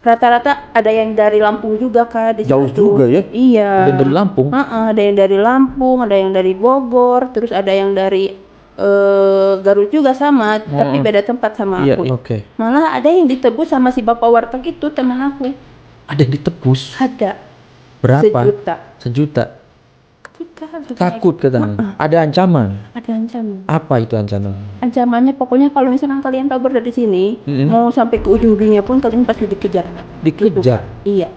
rata-rata ada yang dari Lampung juga Kak di Jauh situ. juga ya? Iya. Ada dari Lampung? Ada yang dari Lampung, ada yang dari Bogor, terus ada yang dari Garut juga sama, tapi beda tempat sama Iya, aku. oke. Malah ada yang ditebus sama si bapak warteg itu teman aku. Ada yang ditebus? Ada. Berapa? Sejuta. Takut katanya. Ada ancaman? Ada ancaman. Apa itu ancaman? Ancamannya pokoknya kalau misalnya kalian kabur dari sini, mau sampai ke ujung dunia pun kalian pasti dikejar. Dikejar? Iya.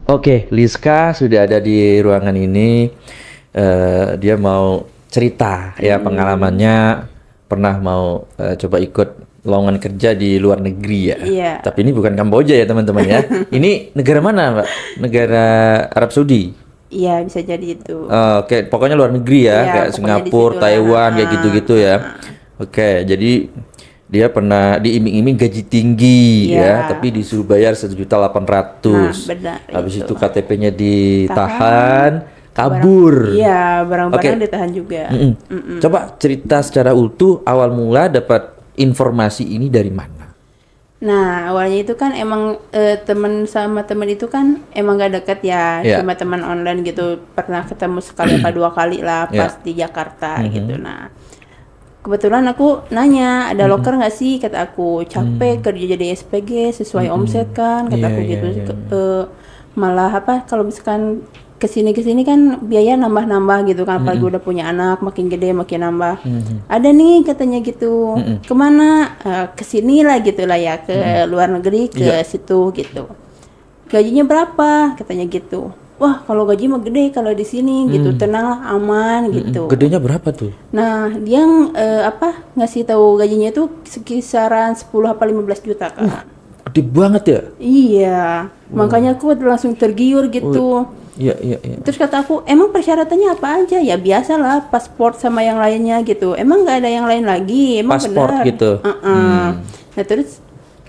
Oke, Liska sudah ada di ruangan ini. Dia mau cerita ya pengalamannya pernah mau coba ikut lowongan kerja di luar negeri ya. Iya. Tapi ini bukan Kamboja ya teman-teman ya. Ini negara mana, Mbak? Negara Arab Saudi. Iya, bisa jadi itu. Oke, pokoknya luar negeri ya, Iya, kayak Singapura, Taiwan, kayak gitu-gitu ya. Oke, jadi dia pernah diiming-iming gaji tinggi ya, tapi disuruh bayar 1.800.000. Benar. Habis itu KTP-nya ditahan, kabur. Iya, barang-barang ditahan juga. Coba cerita secara utuh awal mula dapat informasi ini dari mana? Nah, awalnya itu kan emang teman sama teman itu kan emang gak deket ya, cuma teman online gitu. Pernah ketemu sekali apa 2 kali lah pas di Jakarta gitu. Nah, kebetulan aku nanya, ada loker nggak sih? Kata aku, capek kerja jadi SPG sesuai omset kan, kata aku gitu. Malah apa kalau misalkan kesini kan biaya nambah gitu kan, apalagi udah punya anak makin gede makin nambah. Ada nih katanya gitu. Kemana? Kesini lah gitulah ya, ke luar negeri ke situ gitu. Gajinya berapa? Katanya gitu. Wah, kalau gaji mah gede kalau di sini gitu, tenang lah, aman gitu. Gedenya berapa tuh? Nah, dia ngasih tahu gajinya itu sekisaran 10 apa 15 juta Kak. Gede banget ya? Iya, makanya aku langsung tergiur gitu. Iya. Terus kata aku, emang persyaratannya apa aja? Ya biasalah, paspor sama yang lainnya gitu. Emang nggak ada yang lain lagi? Emang paspor benar? gitu. Nah terus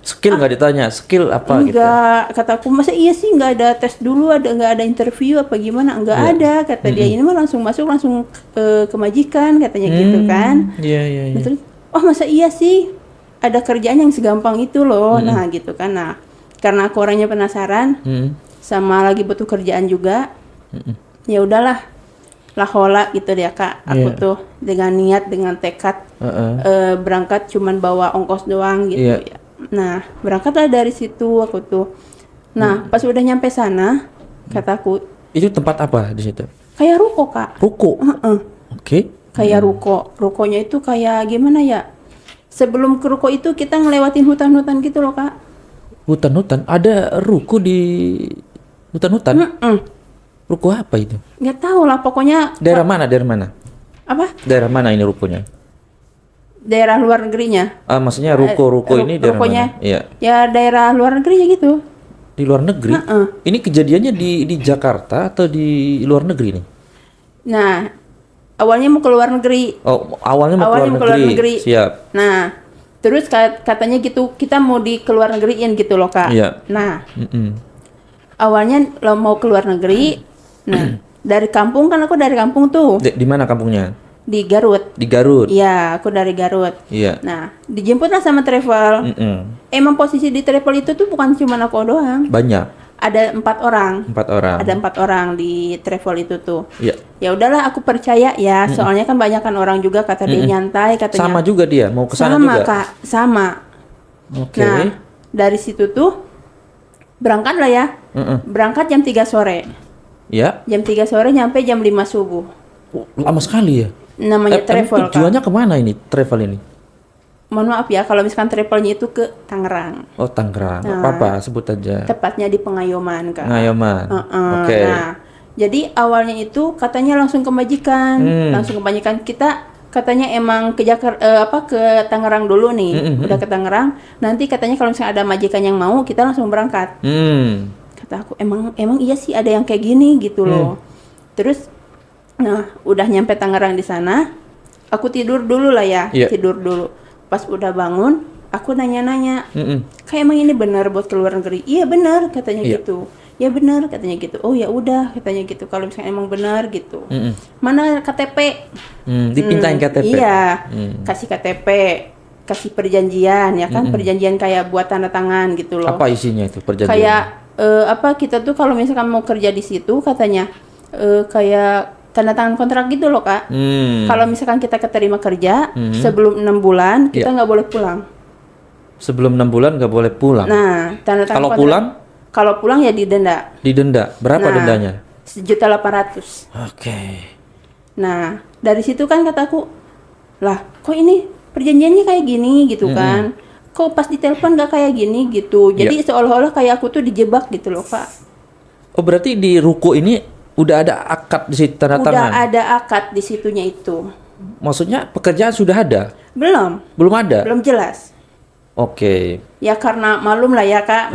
skill nggak ditanya, skill apa gitu? Enggak, kata aku, masa iya sih nggak ada tes dulu, nggak ada interview apa gimana? Enggak ada, kata dia. Ini mah langsung masuk langsung ke majikan katanya gitu kan. Iya. Nah, terus, oh masa iya sih? Ada kerjaan yang segampang itu loh. Nah gitu kan. Nah karena aku orangnya penasaran, sama lagi butuh kerjaan juga, ya udahlah, lahola gitu ya Kak. Aku tuh dengan niat, dengan tekad berangkat cuman bawa ongkos doang gitu ya. Nah berangkatlah dari situ aku tuh. Nah pas udah nyampe sana, kataku, itu tempat apa di situ? kayak ruko Kak. Ruko. Oke. Kayak ruko. Rukonya itu kayak gimana ya? Sebelum ke ruko itu kita ngelewatin hutan-hutan gitu loh Kak. Hutan-hutan? Ada ruko di hutan-hutan? Ruko apa itu? Nggak tahu lah, pokoknya. Daerah mana? Apa? Daerah mana ini rukonya? Daerah luar negerinya. Maksudnya ruko ini daerah rukonya, mana? Iya. Ya daerah luar negerinya gitu. Di luar negeri? Ini kejadiannya di Jakarta atau di luar negeri nih? Nah, awalnya mau ke luar negeri. Oh, awalnya mau ke luar negeri. Siap. Nah, terus katanya gitu, kita mau di ke luar negeriin gitu loh Kak. Iya. Nah, awalnya lo mau ke luar negeri. Nah, dari kampung kan, aku dari kampung tuh. Di mana kampungnya? Di Garut. Di Garut. Iya, aku dari Garut. Iya. Nah, dijemputlah sama travel. Emang posisi di travel itu tuh bukan cuma aku doang. Banyak. Ada 4 orang. 4 orang. Ada 4 orang di travel itu tuh. Iya. Ya udahlah, aku percaya ya. Soalnya kan banyak kan orang juga kata dia nyantai, katanya. Sama juga dia, mau ke sana sama, juga. Kak, sama. Oke. Nah, dari situ tuh berangkat lah ya. Berangkat jam 3 sore. Ya. Jam 3 sore nyampe jam 5 subuh. Lama sekali ya. Namanya travel, Kak. Tujuannya kemana ini travel ini? Mohon maaf ya, kalau misalkan travelnya itu ke Tangerang. Oh, Tangerang. Apa-apa, sebut aja. Tepatnya di Pengayoman, Kak. Pengayoman. Oke. Nah, jadi awalnya itu katanya langsung ke majikan. Langsung ke majikan. Kita katanya emang ke ke Tangerang dulu nih. Udah ke Tangerang, nanti katanya kalau misalnya ada majikan yang mau, kita langsung berangkat. Kata aku, emang iya sih ada yang kayak gini gitu loh. Terus nah, udah nyampe Tangerang di sana, aku tidur dulu lah ya. Tidur dulu. Pas udah bangun, aku nanya-nanya, kayak emang ini benar buat ke luar negeri? Iya benar, katanya gitu. ya benar katanya gitu. Oh ya udah katanya gitu, kalau misalnya emang benar gitu. Mana KTP? Dipintain KTP. Iya, kasih KTP, kasih perjanjian ya kan, perjanjian kayak buat tanda tangan gitu loh. Apa isinya itu perjanjian? Kayak kita tuh kalau misalkan mau kerja di situ katanya kayak tanda tangan kontrak gitu loh Kak. Kalau misalkan kita keterima kerja sebelum 6 bulan kita nggak boleh pulang. Sebelum 6 bulan nggak boleh pulang. Nah, tanda tangan Kalau kontrak. pulang? Kalau pulang ya didenda. Didenda. Berapa dendanya? 1.800.000. Oke. Nah, dari situ kan kataku, lah kok ini perjanjiannya kayak gini gitu kan. Kok pas ditelepon gak kayak gini gitu. Jadi seolah-olah kayak aku tuh dijebak gitu loh Kak. Oh berarti di ruko ini udah ada akad di situ, tanda tangan? Udah ada akad di situnya itu. Maksudnya pekerjaan sudah ada? Belum. Belum ada? Belum jelas. Oke. Ya karena malum lah ya Kak,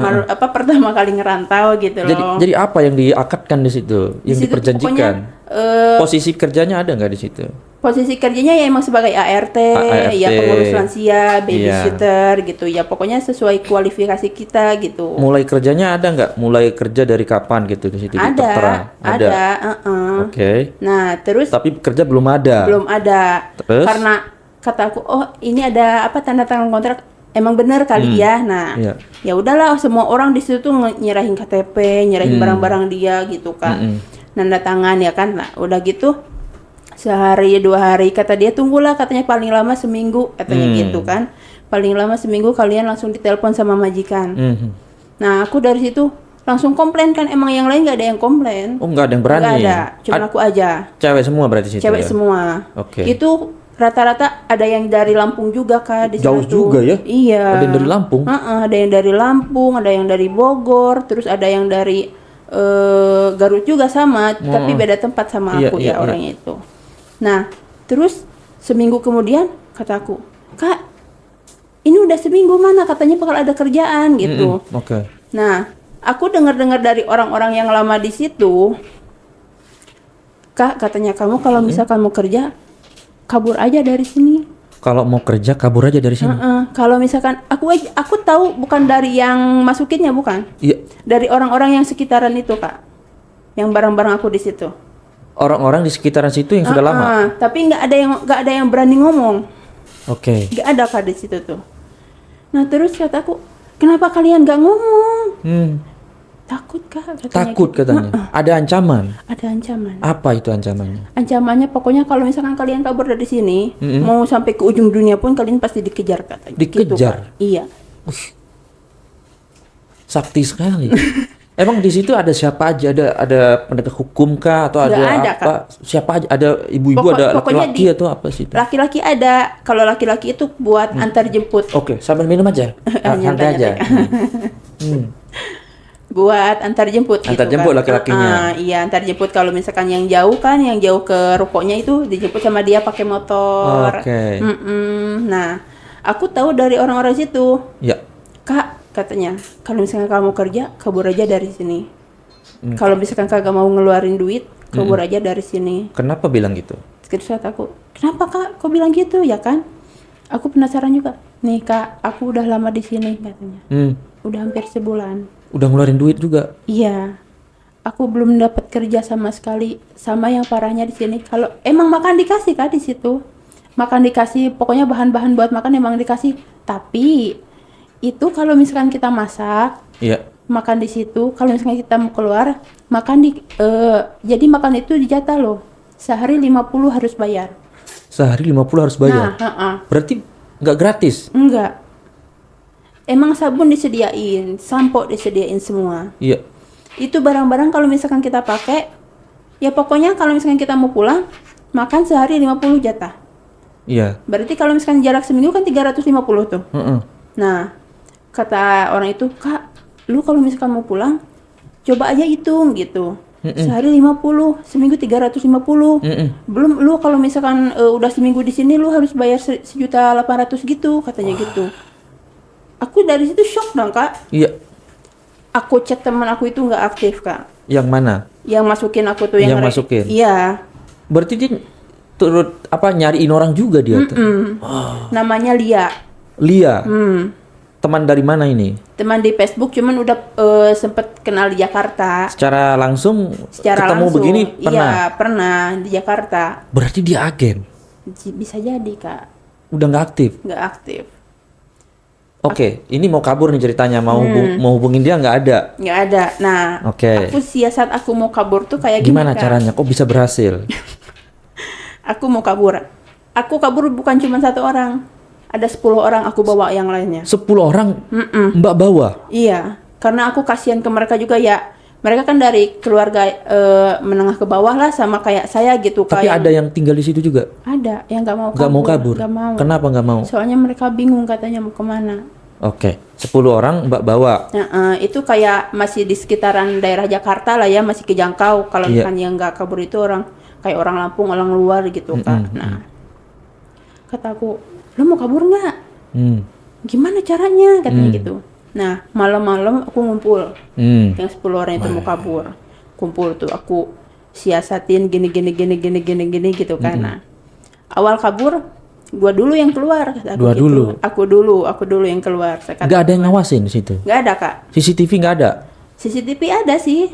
pertama kali ngerantau gitu loh. Jadi apa yang diakadkan di situ? Yang situ diperjanjikan? pokoknya, Posisi kerjanya ada nggak di situ? posisi kerjanya ya emang sebagai ART, ya pengurus lansia, babysitter gitu ya. Pokoknya sesuai kualifikasi kita gitu. Mulai kerjanya ada nggak? Mulai kerja dari kapan gitu di situ? Tertera? Ada. Oke. Nah, terus Tapi kerja belum ada. belum ada. Terus? Karena kataku, oh ini ada apa tanda tangan kontrak, emang bener kali ya. Nah, ya udahlah, semua orang di situ tuh nyerahin KTP, nyerahin barang-barang dia gitu kan. Nanda tangan ya kan. Nah, udah gitu sehari 2 hari kata dia, tunggulah katanya paling lama seminggu katanya gitu kan. Paling lama seminggu kalian langsung ditelepon sama majikan. Nah, aku dari situ langsung komplain kan, emang yang lain nggak ada yang komplain. Oh nggak ada yang berani? Nggak ada, cuma aku aja. Cewek semua berarti situ? Cewek ya? semua. Oke. Itu rata-rata ada yang dari Lampung juga Kak di Jauh sana juga tuh. ya? Iya. Ada yang dari Lampung? Ada yang dari Lampung, ada yang dari Bogor, terus ada yang dari Garut juga sama, tapi beda tempat sama aku orangnya itu. Nah, terus seminggu kemudian kataku, Kak, ini udah seminggu mana katanya bakal ada kerjaan gitu. Oke. Nah, aku dengar-dengar dari orang-orang yang lama di situ, Kak, katanya kamu kalau misalkan mau kerja, kabur aja dari sini. Kalau mau kerja kabur aja dari sini? Kalau misalkan aku tahu bukan dari yang masukinnya, bukan. Iya. Dari orang-orang yang sekitaran itu Kak, yang barang-barang aku di situ. Orang-orang di sekitaran situ yang sudah lama? Tapi nggak ada yang berani ngomong. Oke. Nggak ada Kak di situ tuh. Nah terus kataku, kenapa kalian nggak ngomong? Takut Kak katanya. Takut gitu. katanya? Ada ancaman? Ada ancaman. Apa itu ancamannya? Ancamannya pokoknya kalau misalkan kalian kabur dari sini, mau sampai ke ujung dunia pun kalian pasti dikejar katanya. Dikejar? Gitu, Kak. Iya. Sakti sekali. Emang di situ ada siapa aja? Ada penegak hukum kah atau Nggak ada, apa? Kak. Siapa aja? Ada ibu-ibu, ada laki-laki atau apa sih? Laki-laki ada. Kalau laki-laki itu buat antar jemput. Oke, sambil minum aja. Santai aja. Buat antar jemput. Antar gitu, jemput kan. laki-lakinya. Iya, antar jemput. Kalau misalkan yang jauh kan, yang jauh ke rukonya itu dijemput sama dia pakai motor. Oke. Nah, aku tahu dari orang-orang situ. Ya. Kak, katanya, kalau misalkan kamu kerja, kabur aja dari sini. Kalau misalkan kagak mau ngeluarin duit, kabur aja dari sini. Kenapa bilang gitu? Terus kata aku, kenapa Kak? Kok bilang gitu ya kan? Aku penasaran juga. Nih Kak, aku udah lama di sini katanya. Udah hampir sebulan. Udah ngeluarin duit juga? Iya. Aku belum dapat kerja sama sekali. Sama yang parahnya di sini, kalau emang makan dikasih Kak di situ. Makan dikasih, pokoknya bahan-bahan buat makan emang dikasih. Tapi itu kalau misalkan kita masak, makan di situ. Kalau misalkan kita mau keluar, makan jadi makan itu dijatah loh. Sehari 50 harus bayar. Sehari 50 harus bayar? Nah, berarti nggak gratis? Enggak. Emang sabun disediain, sampo disediain semua. Iya. Itu barang-barang kalau misalkan kita pakai, ya pokoknya kalau misalkan kita mau pulang, makan sehari 50 jatah. Iya. Berarti kalau misalkan jarak seminggu kan 350 tuh. Nah, kata orang itu, Kak, lu kalau misalkan mau pulang, coba aja hitung gitu. Sehari 50, seminggu 350. Belum lu kalau misalkan udah seminggu di sini lu harus bayar 1.800.000 gitu, katanya gitu. Aku dari situ shock dong Kak. Iya. Aku chat teman aku itu nggak aktif Kak. Yang mana? Yang masukin aku tuh yang masukin. Iya. Berarti dia turut nyariin orang juga dia tuh. Namanya Lia. Lia. teman dari mana ini? Teman di Facebook, cuman udah sempet kenal di Jakarta. Secara langsung Secara ketemu langsung, begini pernah? Iya, pernah di Jakarta. Berarti dia agen? Bisa jadi, Kak. Udah nggak aktif? Nggak aktif. Oke, ini mau kabur nih ceritanya, mau mau hubungin dia nggak ada? Nggak ada. Nah, Oke. aku siasat aku mau kabur tuh kayak Gimana gini, Kak. caranya? Kok bisa berhasil? Aku mau kabur. Aku kabur bukan cuma 1 orang. Ada 10 orang aku bawa yang lainnya. 10 orang Mbak bawa? Iya, karena aku kasihan ke mereka juga ya. Mereka kan dari keluarga menengah ke bawah lah, sama kayak saya gitu. Tapi kayak ada yang tinggal di situ juga? ada yang nggak mau kabur. Nggak mau kabur? Nggak mau. Kenapa nggak mau? Soalnya mereka bingung katanya mau kemana. Oke, 10 orang Mbak bawa. Nah, itu kayak masih di sekitaran daerah Jakarta lah ya, masih kejangkau. Kalau Iya. misalnya yang nggak kabur itu orang kayak orang Lampung, orang luar gitu kan. Nah, kata aku, lo mau kabur nggak? Gimana caranya? Katanya gitu. Nah, malam-malam aku ngumpul. Yang 10 orang itu mau kabur. Kumpul tuh aku siasatin gini gitu kan. Nah, awal kabur gua dulu yang keluar, kata aku Dua gitu. dulu? Aku dulu yang keluar. Saya kata, Nggak ada yang ngawasin di situ? nggak ada, Kak. CCTV nggak ada? CCTV ada sih.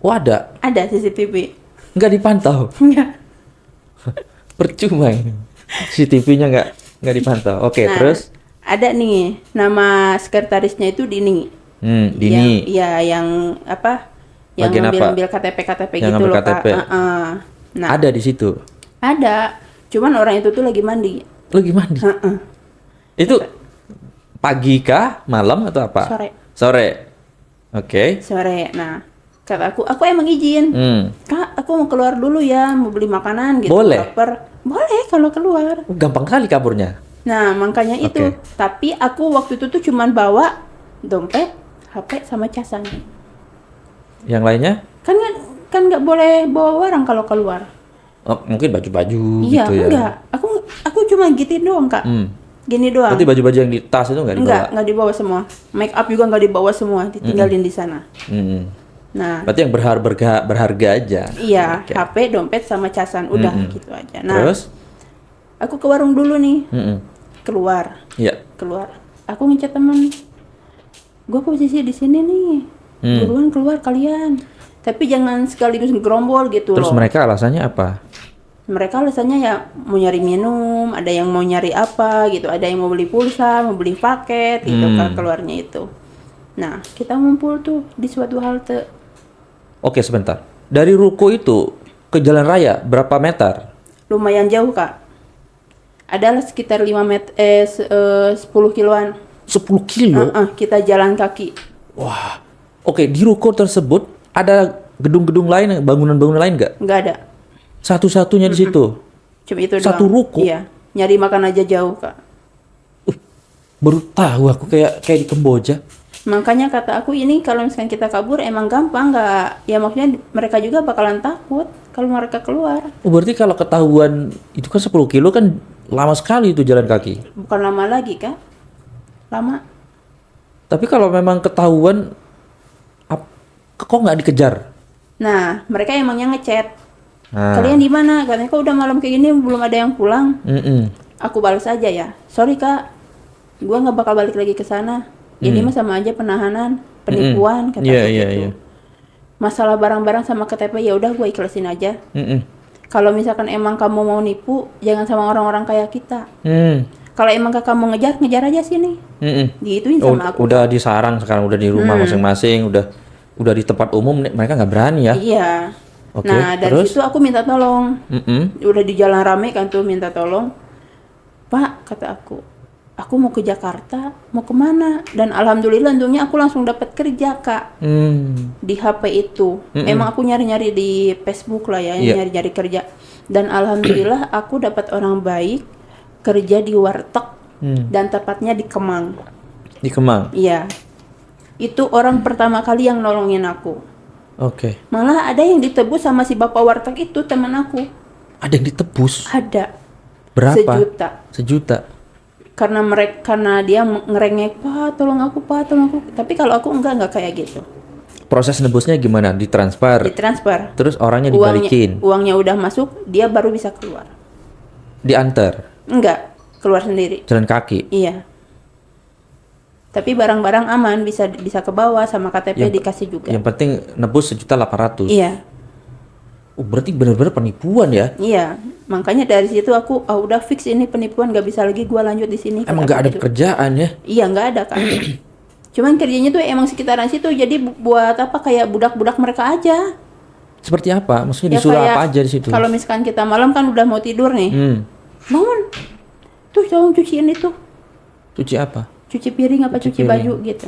Oh ada? Ada CCTV. Nggak dipantau? Enggak. Percuma ini. CCTV-nya nggak dipantau. Oke, Nah, terus? ada nih nama sekretarisnya itu Dini. Dini. Iya, yang apa? Yang Bagian apa? ngambil KTP Yang gitu ngambil loh, KTP. Kak. Nah, Ada di situ. ada. Cuman orang itu tuh lagi mandi. Lu gimana? Itu pagi kah, malam atau apa? Sore. Sore. Oke. Sore. Nah, kata aku emang izin. Kak, aku mau keluar dulu ya, mau beli makanan gitu. Boleh? Lapar. Boleh kalau keluar. Gampang kali kaburnya. Nah, makanya itu. Oke. Tapi aku waktu itu tuh cuman bawa dompet, HP sama casan. Yang lainnya? Kan nggak boleh bawa barang kalau keluar. Oh, mungkin baju-baju Iya, gitu ya. enggak. Aku cuma gitu doang, Kak. Gini doang. Berarti baju-baju yang di tas itu nggak dibawa? Nggak dibawa semua. Make up juga nggak dibawa semua, ditinggalin di sana. Nah, Berarti yang berharga aja. iya, Oke. HP, dompet sama casan, udah gitu aja. Nah, Terus? aku ke warung dulu nih. Keluar. Iya. Keluar. Aku ngechat teman. Gue posisi di sini nih. Buruan keluar kalian. Tapi jangan sekaligus gerombol gitu Terus loh. mereka alasannya apa? Mereka alasannya ya mau nyari minum, ada yang mau nyari apa gitu, ada yang mau beli pulsa, mau beli paket gitu kan keluarnya itu. Nah, kita ngumpul tuh di suatu halte. Oke, sebentar. Dari ruko itu ke jalan raya berapa meter? Lumayan jauh, Kak. Adalah sekitar 10 kiloan. 10 kilo? Kita jalan kaki. Wah. Oke, di ruko tersebut ada gedung-gedung lain, bangunan-bangunan lain nggak? Nggak ada. Satu-satunya di situ. Cuma itu Satu doang. ruko? Iya. Nyari makan aja jauh, Kak. Baru tahu aku kayak di Kamboja. Makanya kata aku ini kalau misalkan kita kabur emang gampang nggak? Ya maksudnya mereka juga bakalan takut kalau mereka keluar. Oh, berarti kalau ketahuan itu kan 10 kilo kan lama sekali itu jalan kaki. Bukan lama lagi, Kak. Lama. Tapi kalau memang ketahuan kok nggak dikejar? Nah, mereka emangnya ngechat. Nah. Kalian di mana? Katanya kok udah malam kayak gini belum ada yang pulang. Aku balas aja ya. Sorry, Kak. Gua nggak bakal balik lagi ke sana. Ini mah sama aja penahanan, penipuan kata Iya, aku iya, gitu. iya. Masalah barang-barang sama KTP ya udah gue ikhlasin aja. Kalau misalkan emang kamu mau nipu, jangan sama orang-orang kayak kita. Kalau emang kakak mau ngejar aja sini. Digituin sama aku. Udah disarang sekarang, udah di rumah masing-masing, udah di tempat umum, mereka nggak berani ya. Iya. Oke, Nah, dari terus? situ aku minta tolong. Udah di jalan rame kan tuh minta tolong. Pak, kata aku mau ke Jakarta, mau kemana? Dan alhamdulillah untungnya aku langsung dapat kerja, Kak. Di HP itu. Emang aku nyari-nyari di Facebook lah ya, Iya. nyari-nyari kerja. Dan alhamdulillah aku dapat orang baik kerja di warteg dan tepatnya di Kemang. Di Kemang. Iya. Itu orang pertama kali yang nolongin aku. Oke. Malah ada yang ditebus sama si bapak warteg itu, teman aku. Ada yang ditebus. Ada. Berapa? Sejuta. Sejuta. Karena dia ngerengek, Pak, tolong aku, Pak, tolong aku. Tapi kalau aku enggak kayak gitu. Proses nebusnya gimana? Ditransfer. Ditransfer. Terus orangnya dibalikin. Uangnya udah masuk, dia baru bisa keluar. Diantar. Enggak, keluar sendiri. Jalan kaki. Iya. Tapi barang-barang aman, bisa ke bawah sama KTP dikasih juga. Yang penting nebus 1.800.000. Iya. Berarti benar-benar penipuan ya? Iya, makanya dari situ aku udah fix ini penipuan, gak bisa lagi gua lanjut di sini. Emang nggak ada pekerjaan ya? Iya, nggak ada Kak. Cuman kerjanya tuh emang sekitaran situ, jadi buat apa kayak budak-budak mereka aja. Seperti apa? Maksudnya Ya disuruh kayak apa aja di situ? kalau misalkan kita malam kan udah mau tidur nih, bangun, tuh tolong cuciin itu, Cuci apa? cuci piring apa cuci piring. baju gitu.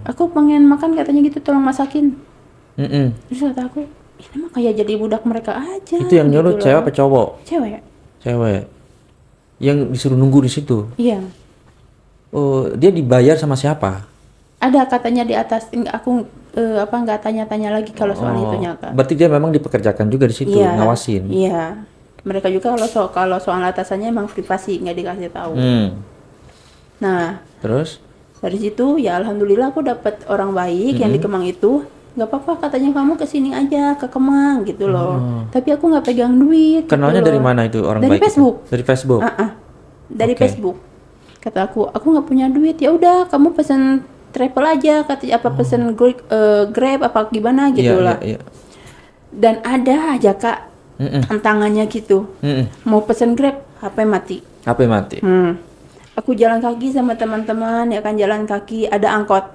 Aku pengen makan katanya gitu, tolong masakin. Terus kata aku, ini mah kayak jadi budak mereka aja. Itu yang nyuruh gitu cewek loh. apa cowok? Cewek. Cewek. Yang disuruh nunggu di situ. Iya. Oh, dia dibayar sama siapa? Ada katanya di atas, aku nggak tanya-tanya lagi kalau soal itunya Kak. Berarti dia memang dipekerjakan juga di situ, Iya, ngawasin. Iya. Mereka juga kalau soal atasannya emang privasi, nggak dikasih tahu. Nah, Terus? dari situ ya alhamdulillah aku dapat orang baik yang di Kemang itu. Nggak apa-apa katanya, kamu kesini aja ke Kemang gitu loh. Tapi aku nggak pegang duit. Kenalnya gitu dari loh. mana itu orang Dari baik? Facebook. Itu? Dari Facebook. Dari Oke. Facebook. Kata aku nggak punya duit. Ya udah, kamu pesen travel aja, katanya apa pesen Grab apa gimana gitu Iya, lah. iya. Dan ada aja Kak tantangannya gitu. Mau pesen Grab, HP mati. HP mati. Aku jalan kaki sama teman-teman, ya kan, jalan kaki, ada angkot.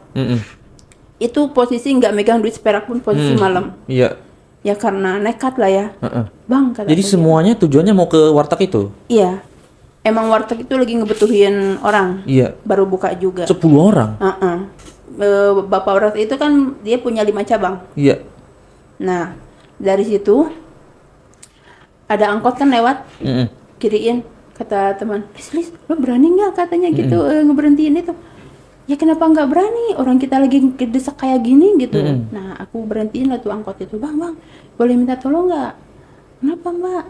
Itu posisi nggak megang duit seperak pun, posisi malam. Iya. Ya karena nekat lah ya. Bang, kata Jadi aku semuanya tujuannya mau ke warteg itu? gitu. Iya. Emang warteg itu lagi ngebutuhin orang. Iya. Baru buka juga. 10 orang? Bapak warteg itu kan dia punya 5 cabang. Iya. Nah, dari situ ada angkot kan lewat, kiriin. Kata teman, Lis, lo berani nggak katanya gitu ngeberhentiin itu? Ya kenapa nggak berani? Orang kita lagi kedesak kayak gini gitu. Nah, aku berhentiin lah tuh angkot itu. Bang, boleh minta tolong nggak? Kenapa Mbak?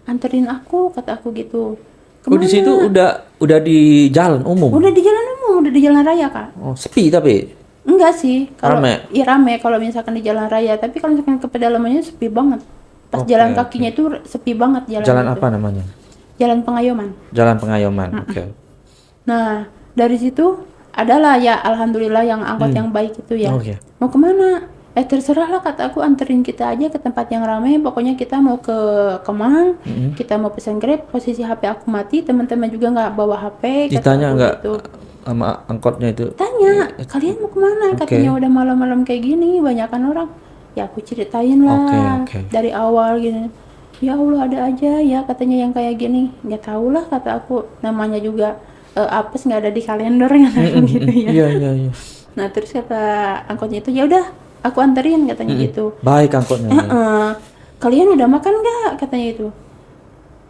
Anterin aku, kata aku gitu. Oh, di situ udah di jalan umum? Udah di jalan umum, udah di jalan raya Kak. Oh, sepi tapi? Enggak sih. Kalau Rame? ya rame kalau misalkan di jalan raya. Tapi kalau misalkan ke pedalamannya sepi banget. Pas jalan kakinya itu sepi banget jalan. Jalan itu. apa namanya? Jalan Pengayoman. Jalan Pengayoman. Oke. Nah, dari situ adalah ya alhamdulillah yang angkot yang baik itu ya. Oke. Mau kemana? Terserah lah, kata aku, anterin kita aja ke tempat yang ramai. Pokoknya kita mau ke Kemang, kita mau pesan Grab. Posisi HP aku mati, teman-teman juga nggak bawa HP. kata Ditanya aku nggak gitu. sama angkotnya itu? Tanya, kalian mau kemana? Katanya udah malam-malam kayak gini, banyakan orang. Ya aku ceritain lah Oke. dari awal gini. Ya Allah, ada aja ya katanya yang kayak gini. Nggak tahu lah, kata aku, namanya juga apes, nggak ada di kalender kata aku gitu ya. Iya. Nah terus kata angkotnya itu, ya udah aku anterin katanya gitu. Baik angkotnya. Kalian udah makan nggak katanya itu?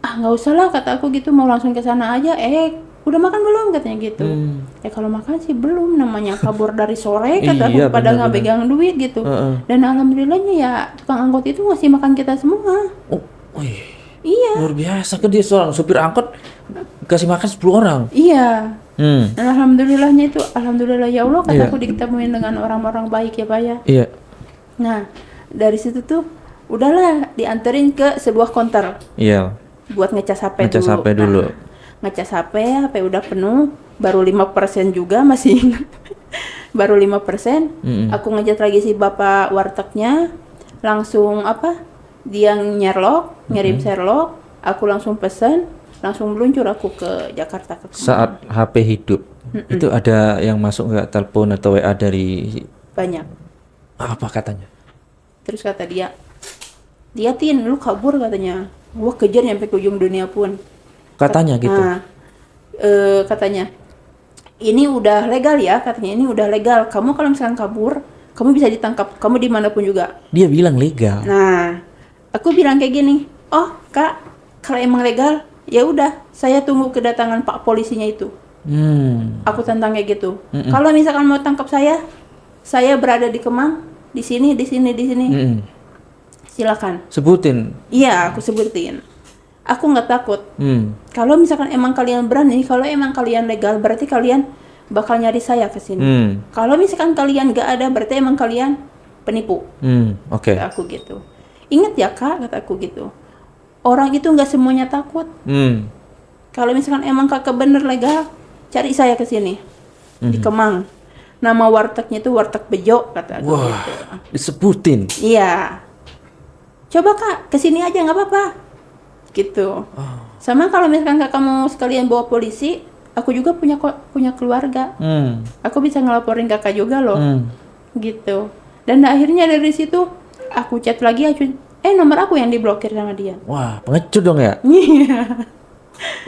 Nggak usah lah, kata aku gitu, mau langsung ke sana aja. Udah makan belum katanya gitu. Ya kalau makan sih belum, namanya kabur dari sore kata Iya, aku, pada nggak benar-benar. pegang duit gitu. Dan alhamdulillahnya ya tukang angkot itu ngasih makan kita semua. Iya. Luar biasa kan, dia seorang supir angkot kasih makan 10 orang. Iya. Dan alhamdulillahnya itu, alhamdulillah ya Allah, kata aku, diketemuin dengan orang-orang baik ya Pak ya. Iya. Nah dari situ tuh udahlah dianterin ke sebuah konter Iya. buat ngecas HP Ngecas dulu. HP dulu. Ngecas HP udah penuh, baru 5% juga masih ingat. Baru 5%. Aku ngechat lagi si bapak wartegnya, langsung dia ngirim Sherlock, aku langsung pesen, langsung meluncur aku ke Jakarta ke Kemang. Saat HP hidup, itu ada yang masuk nggak telepon atau WA dari Banyak. apa katanya? Terus kata dia, Tin, lu kabur katanya. Gua kejar nyampe ke ujung dunia pun. Katanya gitu. Nah, katanya, ini udah legal ya, katanya, ini udah legal. Kamu kalau misalkan kabur, kamu bisa ditangkap, kamu dimanapun juga. Dia bilang legal. Nah, aku bilang kayak gini, oh Kak, kalau emang legal, ya udah, saya tunggu kedatangan Pak polisinya itu. Aku tantang kayak gitu. Kalau misalkan mau tangkap saya berada di Kemang, di sini. Silakan. Sebutin. Iya, aku sebutin. Aku nggak takut. Kalau misalkan emang kalian berani, kalau emang kalian legal, berarti kalian bakal nyari saya ke sini. Kalau misalkan kalian nggak ada, berarti emang kalian penipu. Oke. Kata aku gitu. Ingat ya Kak, kata aku gitu. Orang itu nggak semuanya takut. Kalau misalkan emang kakak bener legal, cari saya ke sini. di Kemang. Nama wartegnya itu Warteg Bejo kata aku Wah, gitu. disebutin. Iya. Coba Kak, kesini aja nggak apa-apa. Gitu. Sama kalau misalkan Kak kamu sekalian bawa polisi, aku juga punya keluarga. Aku bisa ngelaporin Kakak juga loh. Gitu. Dan akhirnya dari situ aku chat lagi, nomor aku yang diblokir sama dia. Wah, pengecut dong ya. Iya.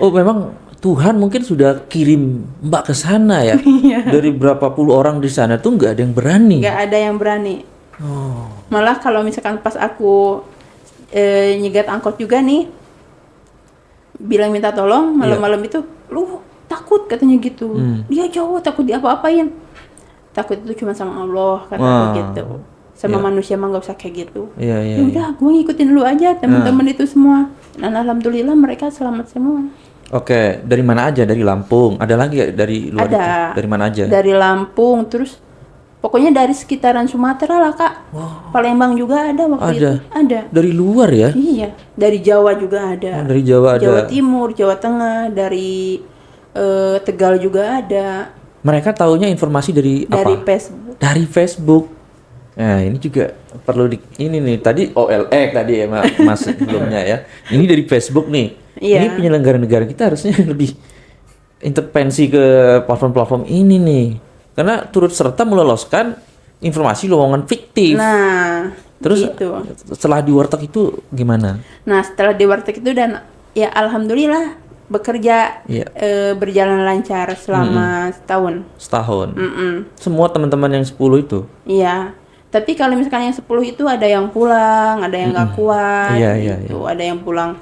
Oh, memang Tuhan mungkin sudah kirim Mbak ke sana ya. Iya. Dari berapa puluh orang di sana tuh nggak ada yang berani. Nggak ada yang berani. Oh, Malah kalau misalkan pas aku nyegat angkot juga nih, bilang minta tolong malam-malam itu, lu takut katanya gitu. Dia cowok takut diapa-apain. Takut itu cuma sama Allah kata aku gitu. Sama manusia mah nggak usah kayak gitu. iya iya. Ya udah, gue ngikutin lu aja teman-teman itu semua. Dan alhamdulillah mereka selamat semua. Oke, dari mana aja? Dari Lampung. Ada lagi ya dari luar Ada. itu? Dari mana aja? Dari Lampung, terus pokoknya dari sekitaran Sumatera lah Kak. Palembang juga ada waktu itu. Ada. Dari luar ya? Iya, dari Jawa juga ada. Oh, dari Jawa ada. Jawa Timur, Jawa Tengah, dari Tegal juga ada. Mereka taunya informasi dari Dari apa? Facebook. Dari Facebook. Nah, ini juga perlu ini nih. Tadi OLX tadi ya Mas sebelumnya ya. Ini dari Facebook nih. Iya. Ini penyelenggara negara kita harusnya lebih intervensi ke platform-platform ini nih. Karena turut serta meloloskan informasi lowongan fiktif. Nah, Terus gitu. setelah di warteg itu gimana? Nah, setelah di warteg itu dan ya alhamdulillah bekerja Iya. berjalan lancar selama setahun. Setahun. Semua teman-teman yang 10 itu. Iya. Tapi kalau misalkan yang 10 itu ada yang pulang, ada yang nggak kuat, Iya, gitu. Ada yang pulang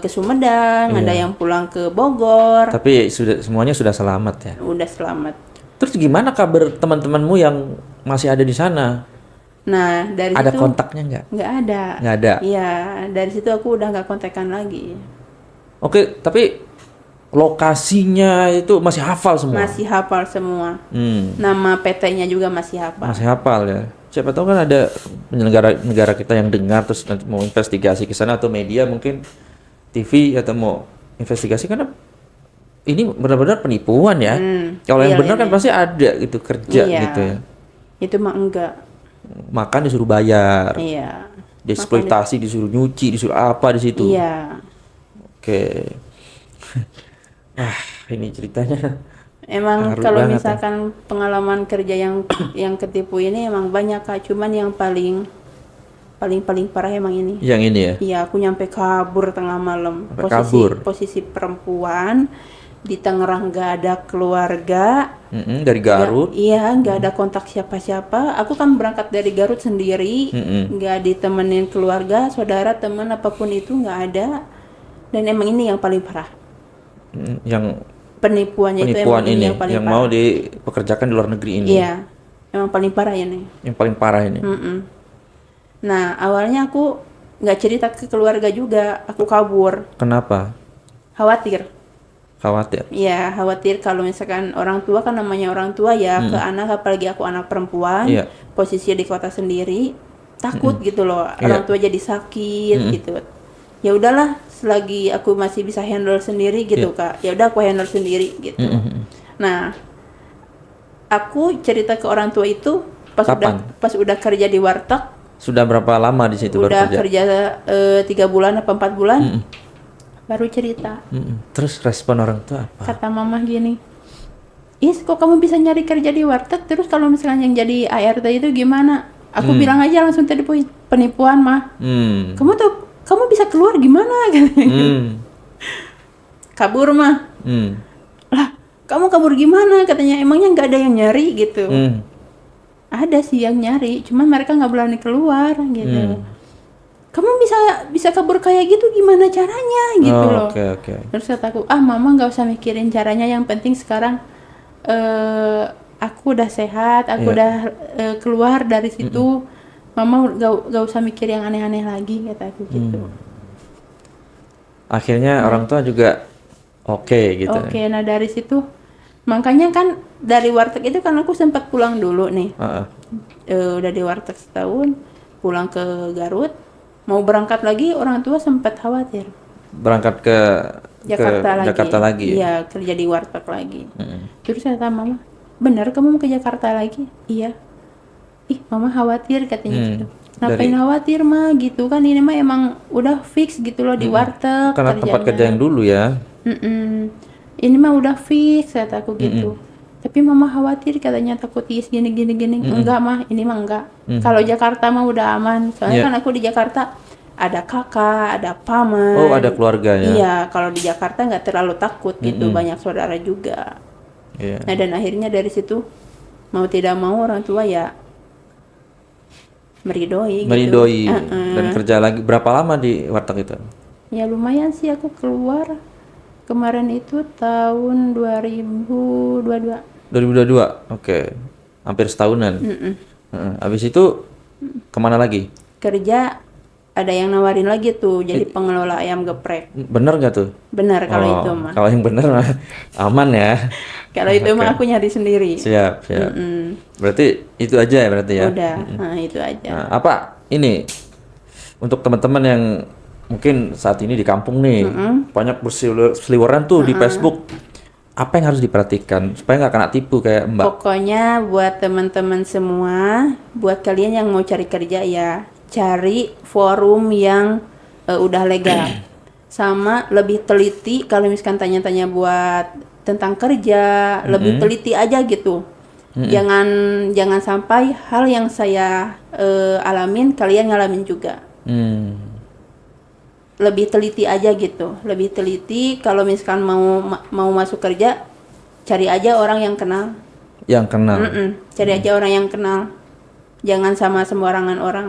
ke Sumedang, ada yang pulang ke Bogor. Tapi semuanya sudah selamat ya. Udah selamat. Terus gimana kabar teman-temanmu yang masih ada di sana? Nah, dari Ada situ kontaknya nggak? nggak ada. Nggak ada. Iya, dari situ aku udah nggak kontekan lagi. Oke, tapi lokasinya itu masih hafal semua. Masih hafal semua. Hmm, Nama PT-nya juga masih hafal. masih hafal ya. Siapa tahu kan ada penyelenggara negara kita yang dengar terus nanti mau investigasi ke sana atau media mungkin TV atau mau investigasi karena ini benar-benar penipuan ya. Kalau yang iya, benar kan ini. pasti ada gitu kerja Iya. gitu ya. Itu mah enggak. Makan disuruh bayar, Iya. dieksploitasi, disuruh nyuci, disuruh apa di situ. Iya. Oke. Ah, ini ceritanya. Emang Haru kalau banget ya. misalkan pengalaman kerja yang ketipu ini emang banyak Kak, cuman yang paling parah emang ini. Yang ini ya. Iya, aku nyampe kabur tengah malam. Sampai kabur. Posisi perempuan di Tangerang nggak ada keluarga. Dari Garut. Iya, nggak ada kontak siapa-siapa. Aku kan berangkat dari Garut sendiri, nggak ditemenin keluarga, saudara, teman apapun itu nggak ada. Dan emang ini yang paling parah. Yang Penipuannya itu penipuan emang ini yang paling yang parah. mau dipekerjakan di luar negeri ini. Iya, emang paling parah ini. Yang paling parah ini. Nah, awalnya aku nggak cerita ke keluarga juga, aku kabur, Kenapa? khawatir. Khawatir. Iya, khawatir kalau misalkan orang tua kan namanya orang tua ya ke anak, apalagi aku anak perempuan, Iya. posisinya di kota sendiri, takut gitu loh, orang tua jadi sakit gitu. Ya udahlah, selagi aku masih bisa handle sendiri gitu Kak, ya udah aku handle sendiri gitu. Nah, aku cerita ke orang tua itu Kapan? pas udah kerja di warteg, Sudah berapa lama di situ baru udah kerja? kerja 3 bulan apa 4 bulan, baru cerita. Terus respon orang tua apa? Kata mama gini, Is, kok kamu bisa nyari kerja di warteg, terus kalau misalnya yang jadi ART itu gimana? Aku bilang aja langsung tadi penipuan mah. Kamu bisa keluar gimana? Kabur mah. Lah, kamu kabur gimana? Katanya emangnya nggak ada yang nyari gitu. Ada sih yang nyari, cuman mereka nggak berani keluar gitu. Kamu bisa kabur kayak gitu gimana caranya gitu loh. Oke. Terus kataku, mama nggak usah mikirin caranya, yang penting sekarang aku udah sehat, aku udah keluar dari situ. Mama gak usah mikir yang aneh-aneh lagi, kataku gitu. Akhirnya orang tua juga oke gitu. Oke, nah dari situ makanya kan dari warteg itu kan aku sempat pulang dulu nih. Udah di warteg setahun, pulang ke Garut, mau berangkat lagi, orang tua sempat khawatir. Berangkat ke Jakarta Jakarta lagi. Iya, kerja di warteg lagi. Terus kata mama, benar kamu mau ke Jakarta lagi? Iya. Ih, mama khawatir katanya gitu. Ngapain Dari- khawatir mah gitu kan, ini mah emang udah fix gitu loh di warteg Karena tempat kerja yang dulu ya. Mm-mm. Ini mah udah fix kata aku gitu. Tapi mama khawatir katanya takut Iis gini gini gini. Enggak mah, ini mah enggak. Kalau Jakarta mah udah aman. Soalnya Iya. kan aku di Jakarta ada kakak, ada paman. Oh, ada keluarga ya. Iya, kalau di Jakarta nggak terlalu takut gitu, banyak saudara juga. Iya. Nah, dan akhirnya dari situ mau tidak mau orang tua ya meridoi gitu. Meridoi dan kerja lagi. Berapa lama di warteg itu? Ya lumayan sih, aku keluar kemarin itu tahun 2022. 2022. Oke. Hampir setahunan. Habis itu kemana lagi? Kerja ada yang nawarin lagi tuh jadi pengelola ayam geprek. Bener gak tuh? Benar kalau itu mah. Kalau yang bener mah aman ya. Kalau itu mah aku nyari sendiri. Siap, siap. Berarti itu aja ya berarti ya. Udah, nah itu aja. Nah, apa ini untuk teman-teman yang mungkin saat ini di kampung nih banyak berseliweran tuh di Facebook. Apa yang harus diperhatikan supaya nggak kena tipu kayak Mbak? Pokoknya buat teman-teman semua, buat kalian yang mau cari kerja ya, cari forum yang udah legal. Sama lebih teliti kalau misalkan tanya-tanya buat tentang kerja, lebih teliti aja gitu. Jangan sampai hal yang saya alamin kalian ngalamin juga. Lebih teliti aja gitu, lebih teliti. Kalau misalkan mau masuk kerja, cari aja orang yang kenal. Yang kenal. Cari aja orang yang kenal, jangan sama sembarangan orang.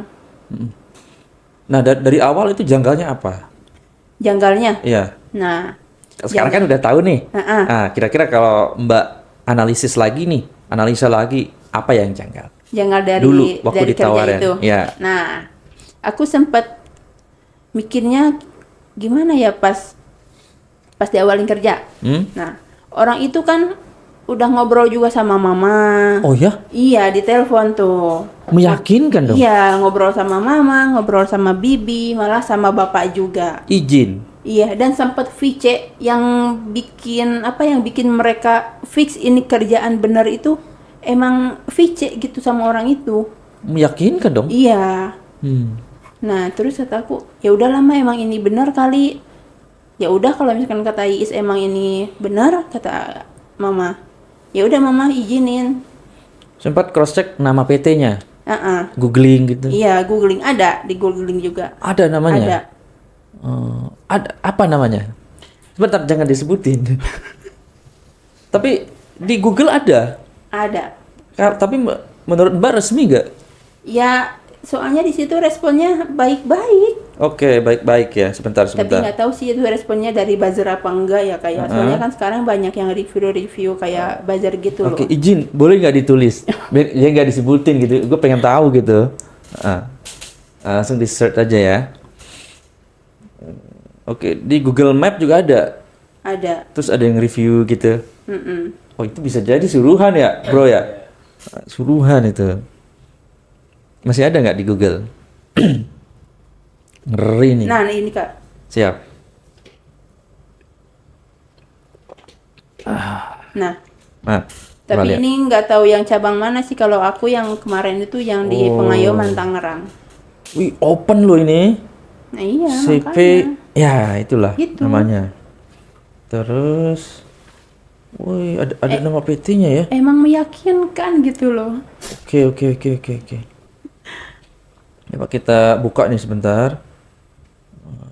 Nah, dari awal itu janggalnya apa? Janggalnya, Iya. nah Sekarang kan udah tahu nih. Heeh. Nah, kira-kira kalau Mbak analisis lagi nih, analisa lagi, apa yang janggal? janggal dari Dulu, waktu dari kerja ditawarin, itu. iya. Nah, aku sempat mikirnya gimana ya pas di awalin kerja. Nah, orang itu kan udah ngobrol juga sama mama. Oh ya? Iya, di telepon tuh. Meyakinkan dong. Iya, ngobrol sama mama, ngobrol sama bibi, malah sama bapak juga. Izin. Iya, dan sempat VC yang bikin mereka fix ini kerjaan bener itu emang VC gitu sama orang itu. Meyakinkan dong. Iya. Hmm. Nah, terus kata aku, ya udah lama emang ini bener kali. Ya udah kalau misalkan kata Iis emang ini benar, kata mama. Ya udah mama izinin. Sempat cross check nama PT-nya. Googling gitu. Iya, googling ada, di googling juga. Ada namanya. Ada. Ada apa namanya? Sebentar, jangan disebutin. Tapi di Google ada. Ada. Tapi menurut Mbak resmi nggak? Ya, soalnya di situ responnya baik-baik. Oke, baik-baik ya. Sebentar. Tapi nggak tahu sih itu responnya dari buzzer apa enggak ya kayak. Soalnya kan sekarang banyak yang review kayak buzzer gitu loh. Oke, izin, boleh nggak ditulis? Ya nggak disebutin gitu. Gue pengen tahu gitu. Langsung di search aja ya. Oke, di Google Map juga ada. Ada. Terus ada yang review gitu. Oh, itu bisa jadi suruhan ya, bro ya? Suruhan itu. Masih ada nggak di Google? Ngeri nih. Nah, ini Kak. Siap. Nah, Nah, coba tapi lihat. ini nggak tahu yang cabang mana sih. Kalau aku yang kemarin itu yang di Pengayoman Tangerang. Wih, open loh ini. Nah, iya, CP, makanya. ya itulah Gitu. namanya. Terus, wih, ada nama PT-nya ya? Emang meyakinkan gitu loh. Oke. Coba kita buka nih sebentar.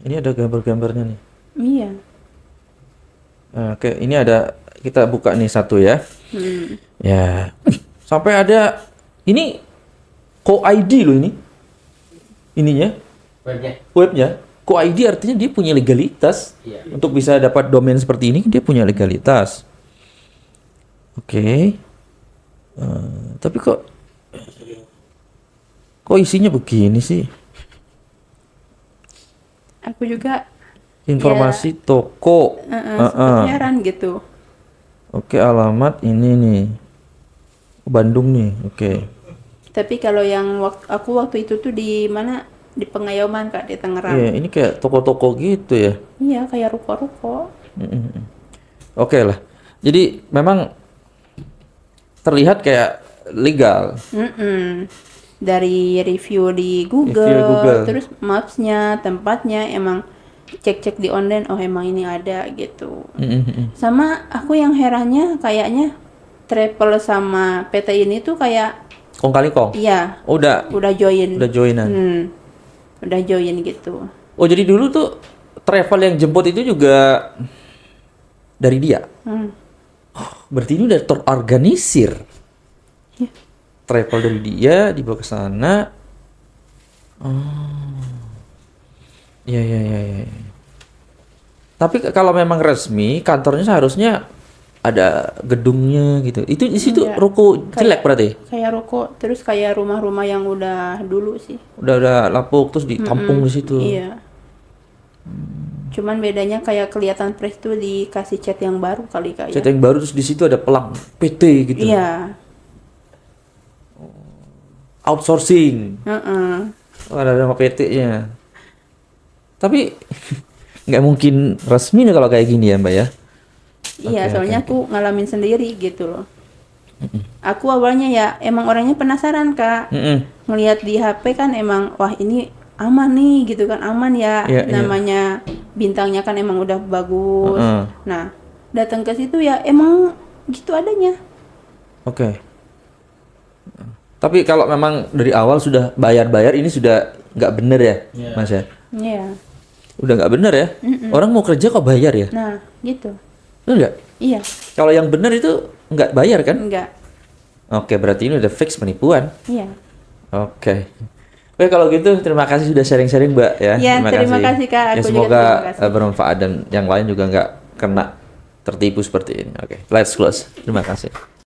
Ini ada gambar-gambarnya nih. Iya. Oke, ini ada, kita buka nih satu ya. Ya, sampai ada ini Co-ID loh ini. Ininya. Webnya. Co-ID artinya dia punya legalitas. Untuk bisa dapat domain seperti ini dia punya legalitas. Oke. Tapi kok isinya begini sih? Aku juga Informasi toko. sempet heran gitu. Oke, alamat ini nih. Bandung nih. Oke. Tapi kalau yang aku waktu itu tuh di mana? Di Pengayoman Kak, di Tangerang. Iya, ini kayak toko-toko gitu ya. Iya, kayak ruko-ruko. Oke lah. Jadi memang terlihat kayak legal. Dari review di Review Google, terus maps-nya, tempatnya emang cek-cek di online, oh emang ini ada gitu. Sama aku yang herannya kayaknya travel sama PT ini tuh kayak Kong kali kong. iya, Udah udah joinan. Udah join gitu. Oh, jadi dulu tuh travel yang jemput itu juga dari dia. Berarti ini udah terorganisir. Iya. Travel dari dia dibawa ke sana. Oh. Ya. Tapi kalau memang resmi, kantornya seharusnya ada gedungnya gitu. Itu di situ Iya. ruko jelek berarti. Kayak ruko, terus kayak rumah-rumah yang udah dulu sih. Udah lapuk terus ditampung di situ. Iya. Cuman bedanya kayak kelihatan fresh tuh dikasih cat yang baru kali kayak. Cat yang baru terus di situ ada pelang PT gitu. Iya. Outsourcing. Oh, ada nama PT-nya. Tapi nggak mungkin resmi nih kalau kayak gini ya, Mbak ya. Iya, soalnya aku ngalamin sendiri gitu loh. Aku awalnya ya emang orangnya penasaran Kak. Ngelihat di HP kan emang wah ini aman nih gitu kan, aman ya. Iya, Namanya bintangnya kan emang udah bagus. Nah, datang ke situ ya emang gitu adanya. Oke. Tapi kalau memang dari awal sudah bayar-bayar ini sudah nggak bener ya, Mas ya? Iya. Udah nggak bener ya? Orang mau kerja kok bayar ya? Nah, gitu. Bener nggak? Iya, Kalau yang bener itu nggak bayar kan? enggak. Oke, berarti ini udah fix penipuan. Iya. Oke. Oke, kalau gitu terima kasih sudah sharing-sharing Mbak ya. Ya, terima kasih, Kak. Ya, Aku juga semoga terima kasih. bermanfaat dan yang lain juga nggak kena tertipu seperti ini. Oke, let's close. Terima kasih.